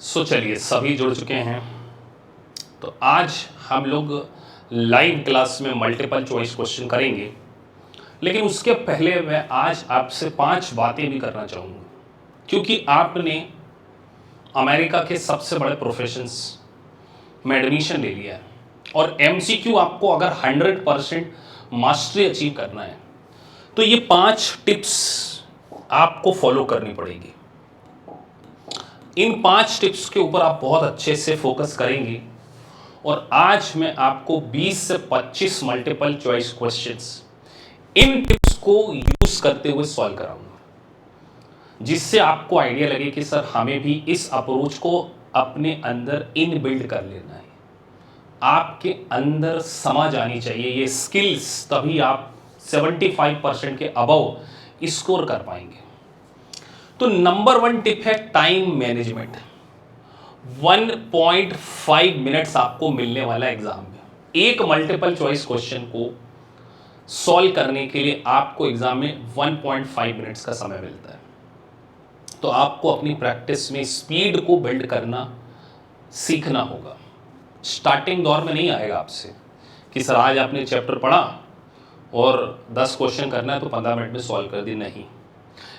चलिए सभी जुड़ चुके हैं। तो आज हम लोग लाइव क्लास में मल्टीपल चॉइस क्वेश्चन करेंगे, लेकिन उसके पहले मैं आज आपसे 5 बातें भी करना चाहूँगा, क्योंकि आपने अमेरिका के सबसे बड़े प्रोफेशंस में एडमिशन ले लिया है और MCQ आपको अगर 100% मास्टरी अचीव करना है तो ये 5 टिप्स आपको फॉलो करनी पड़ेगी। इन 5 टिप्स के ऊपर आप बहुत अच्छे से फोकस करेंगे और आज मैं आपको 20 से 25 multiple choice questions in tips को यूज करते हुए सॉल्व कराऊंगा, जिससे आपको आइडिया लगे कि सर हमें भी इस अप्रोच को अपने अंदर इनबिल्ड कर लेना है। आपके अंदर समझ आनी चाहिए ये स्किल्स, तभी आप 75% के अबव स्कोर कर पाएंगे। तो नंबर 1 टिप है टाइम मैनेजमेंट। 1.5 मिनट्स आपको मिलने वाला एग्जाम में। एक मल्टीपल चॉइस क्वेश्चन को सॉल्व करने के लिए आपको एग्जाम में 1.5 मिनट्स का समय मिलता है। तो आपको अपनी प्रैक्टिस में स्पीड को बिल्ड करना सीखना होगा। स्टार्टिंग दौर में नहीं आएगा आपसे कि सर आज आपने चैप्टर पढ़ा और 10 क्वेश्चन करना है तो 15 मिनट में सॉल्व कर दी, नहीं।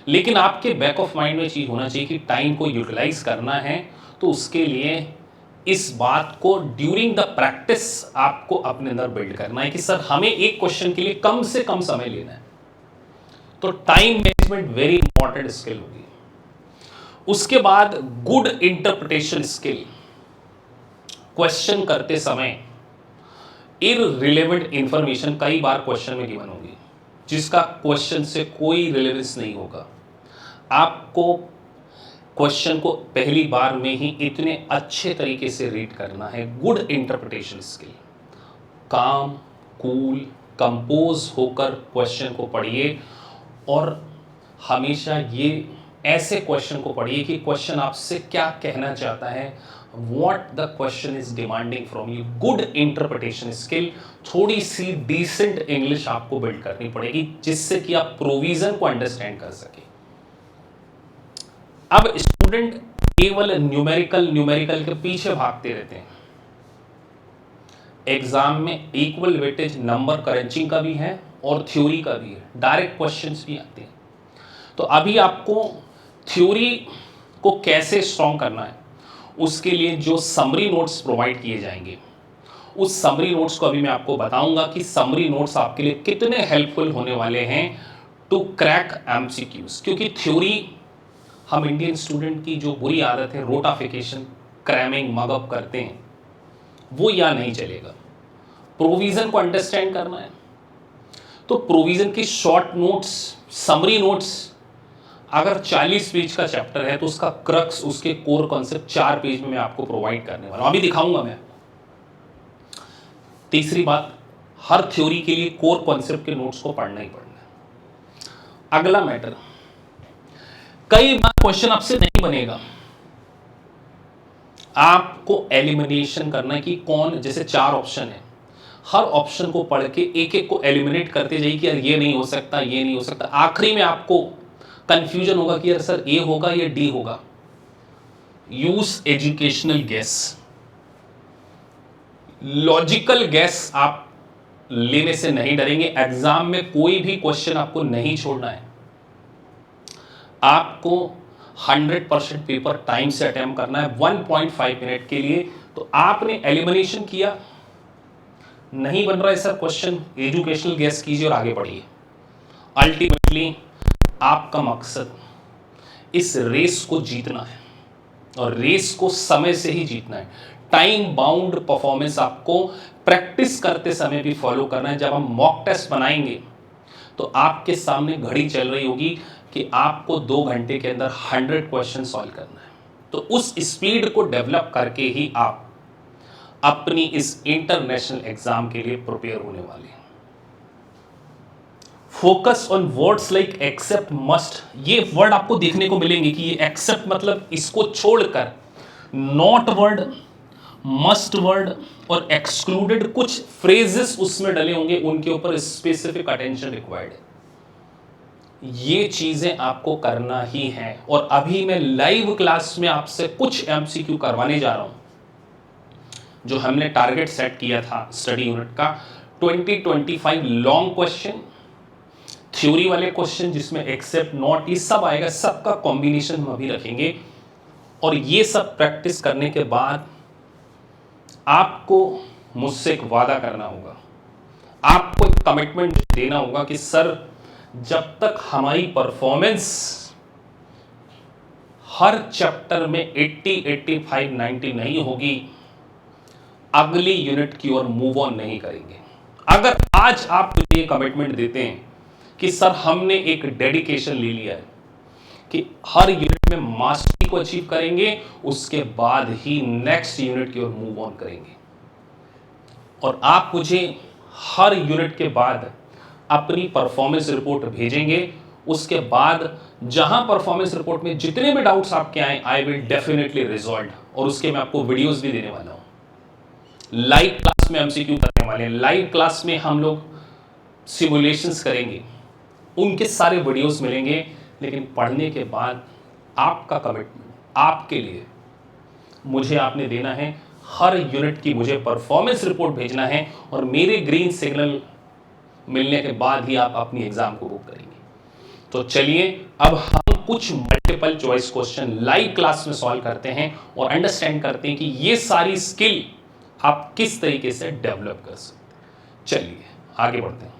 लेकिन आपके बैक ऑफ माइंड में चीज़ होना चाहिए कि टाइम को यूटिलाइज करना है, तो उसके लिए इस बात को ड्यूरिंग द प्रैक्टिस आपको अपने अंदर बिल्ड करना है कि सर हमें एक क्वेश्चन के लिए कम से कम समय लेना है। तो time management very important skill होगी। उसके बाद गुड इंटरप्रिटेशन स्किल। क्वेश्चन करते समय इररिलेवेंट इंफॉर्मेशन कई बार क्वेश्चन में गिवन होगी, जिसका क्वेश्चन से कोई रिलेवेंस नहीं होगा। आपको क्वेश्चन को पहली बार में ही इतने अच्छे तरीके से रीड करना है। Good interpretation skill. काम, कूल, कंपोज होकर क्वेश्चन को पढ़िए और हमेशा ये ऐसे क्वेश्चन को पढ़िए कि क्वेश्चन आपसे क्या कहना चाहता है, what the question is demanding from you. Good interpretation skill. थोड़ी सी डिसेंट इंग्लिश आपको बिल्ड करनी पड़ेगी, जिससे कि आप प्रोविजन को अंडरस्टैंड कर सके। अब स्टूडेंट केवल न्यूमेरिकल के पीछे भागते रहते हैं। एग्जाम में इक्वल वेटेज नंबर क्रंचिंग का भी है और थ्योरी का भी है, डायरेक्ट क्वेश्चंस भी आते हैं। तो अभी आपको थ्योरी को कैसे स्ट्रॉन्ग करना है, उसके लिए जो समरी नोट्स प्रोवाइड किए जाएंगे, उस समरी नोट्स को अभी मैं आपको बताऊंगा कि समरी नोट्स आपके लिए कितने हेल्पफुल होने वाले हैं टू क्रैक MCQs। क्योंकि थ्योरी, हम इंडियन स्टूडेंट की जो बुरी आदत है रोटाफिकेशन, क्रैमिंग, मगअप करते हैं, वो यहाँ नहीं चलेगा। प्रोविजन को अंडरस्टैंड करना है तो प्रोविजन की शॉर्ट नोट्स, समरी नोट्स, अगर 40 पेज का चैप्टर है तो उसका क्रक्स, उसके कोर कॉन्सेप्ट 4 पेज में मैं आपको प्रोवाइड करने वाला हूं, अभी दिखाऊंगा मैं। तीसरी बात, हर थ्योरी के लिए कोर कॉन्सेप्ट के नोट्स को पढ़ना ही पढ़ना है। अगला मैटर, कई बार क्वेश्चन आपसे नहीं बनेगा, आपको एलिमिनेशन करना है कि कौन, जैसे 4 ऑप्शन है, हर ऑप्शन को पढ़ के एक एक को एलिमिनेट करते जाइए कि यार ये नहीं हो सकता, ये नहीं हो सकता। आखिरी में आपको कंफ्यूजन होगा कि यार सर ए होगा या डी होगा। Use educational gas. Logical gas आप लेने से नहीं डरेंगे। एग्जाम में कोई भी क्वेश्चन आपको नहीं छोड़ना है। आपको 100% पेपर टाइम से अटेम्प्ट करना है 1.5 मिनट के लिए। तो आपने एलिमिनेशन किया, नहीं बन रहा है सर क्वेश्चन, एजुकेशनल गैस कीजिए और आगे बढ़िए। अल्टीमेटली आपका मकसद इस रेस को जीतना है और रेस को समय से ही जीतना है। टाइम बाउंड परफॉर्मेंस आपको प्रैक्टिस करते समय भी फॉलो करना है। जब हम मॉक टेस्ट बनाएंगे तो आपके सामने घड़ी चल रही होगी कि आपको 2 घंटे के अंदर 100 क्वेश्चन सॉल्व करना है। तो उस स्पीड को डेवलप करके ही आप अपनी इस इंटरनेशनल एग्जाम के लिए प्रिपेयर होने वाले हैं। Focus on words like except, must. ये वर्ड आपको देखने को मिलेंगे कि ये एक्सेप्ट मतलब इसको छोड़कर नॉट वर्ड, मस्ट वर्ड और एक्सक्लूडेड कुछ फ्रेजेस उसमें डले होंगे, उनके ऊपर स्पेसिफिक अटेंशन रिक्वायर्ड है। ये चीज़ें आपको करना ही है। और अभी मैं लाइव क्लास में आपसे कुछ एमसीक्यू करवाने जा रहा हूँ। जो हमने टारगेट सेट किया था स्टडी यूनिट का 2025 लॉन्ग क्वेश्चन, थ्योरी वाले क्वेश्चन जिसमें एक्सेप्ट नॉट ये सब आएगा, सबका कॉम्बिनेशन हम अभी रखेंगे। और ये सब प्रैक्टिस करने के बाद आपको मुझसे एक वादा करना होगा, आपको एक कमिटमेंट देना होगा कि सर जब तक हमारी परफॉर्मेंस हर चैप्टर में 80, 85, 90 नहीं होगी, अगली यूनिट की ओर मूव ऑन नहीं करेंगे। अगर आज आप मुझे ये कमिटमेंट देते हैं कि सर हमने एक डेडिकेशन ले लिया है कि हर यूनिट में मास्टरी को अचीव करेंगे, उसके बाद ही नेक्स्ट यूनिट की ओर मूव ऑन करेंगे, और आप मुझे हर यूनिट के बाद अपनी परफॉर्मेंस रिपोर्ट भेजेंगे, उसके बाद जहां परफॉर्मेंस रिपोर्ट में जितने भी डाउट्स आपके आए, आई विल डेफिनेटली रिजॉल्व, और उसके मैं आपको वीडियोस भी देने वाला हूं। लाइव क्लास में एमसीक्यू करने वाले हैं, लाइव क्लास में हम लोग सिमुलेशंस करेंगे, उनके सारे वीडियोस मिलेंगे। लेकिन पढ़ने के बाद आपका कमिटमेंट आपके लिए मुझे आपने देना है, हर यूनिट की मुझे परफॉर्मेंस रिपोर्ट भेजना है, और मेरे ग्रीन सिग्नल मिलने के बाद ही आप अपनी एग्जाम को बुक करेंगे। तो चलिए अब हम कुछ multiple choice question live class में सॉल्व करते हैं और अंडरस्टैंड करते हैं कि ये सारी स्किल आप किस तरीके से डेवलप कर सकते हैं। चलिए आगे बढ़ते हैं।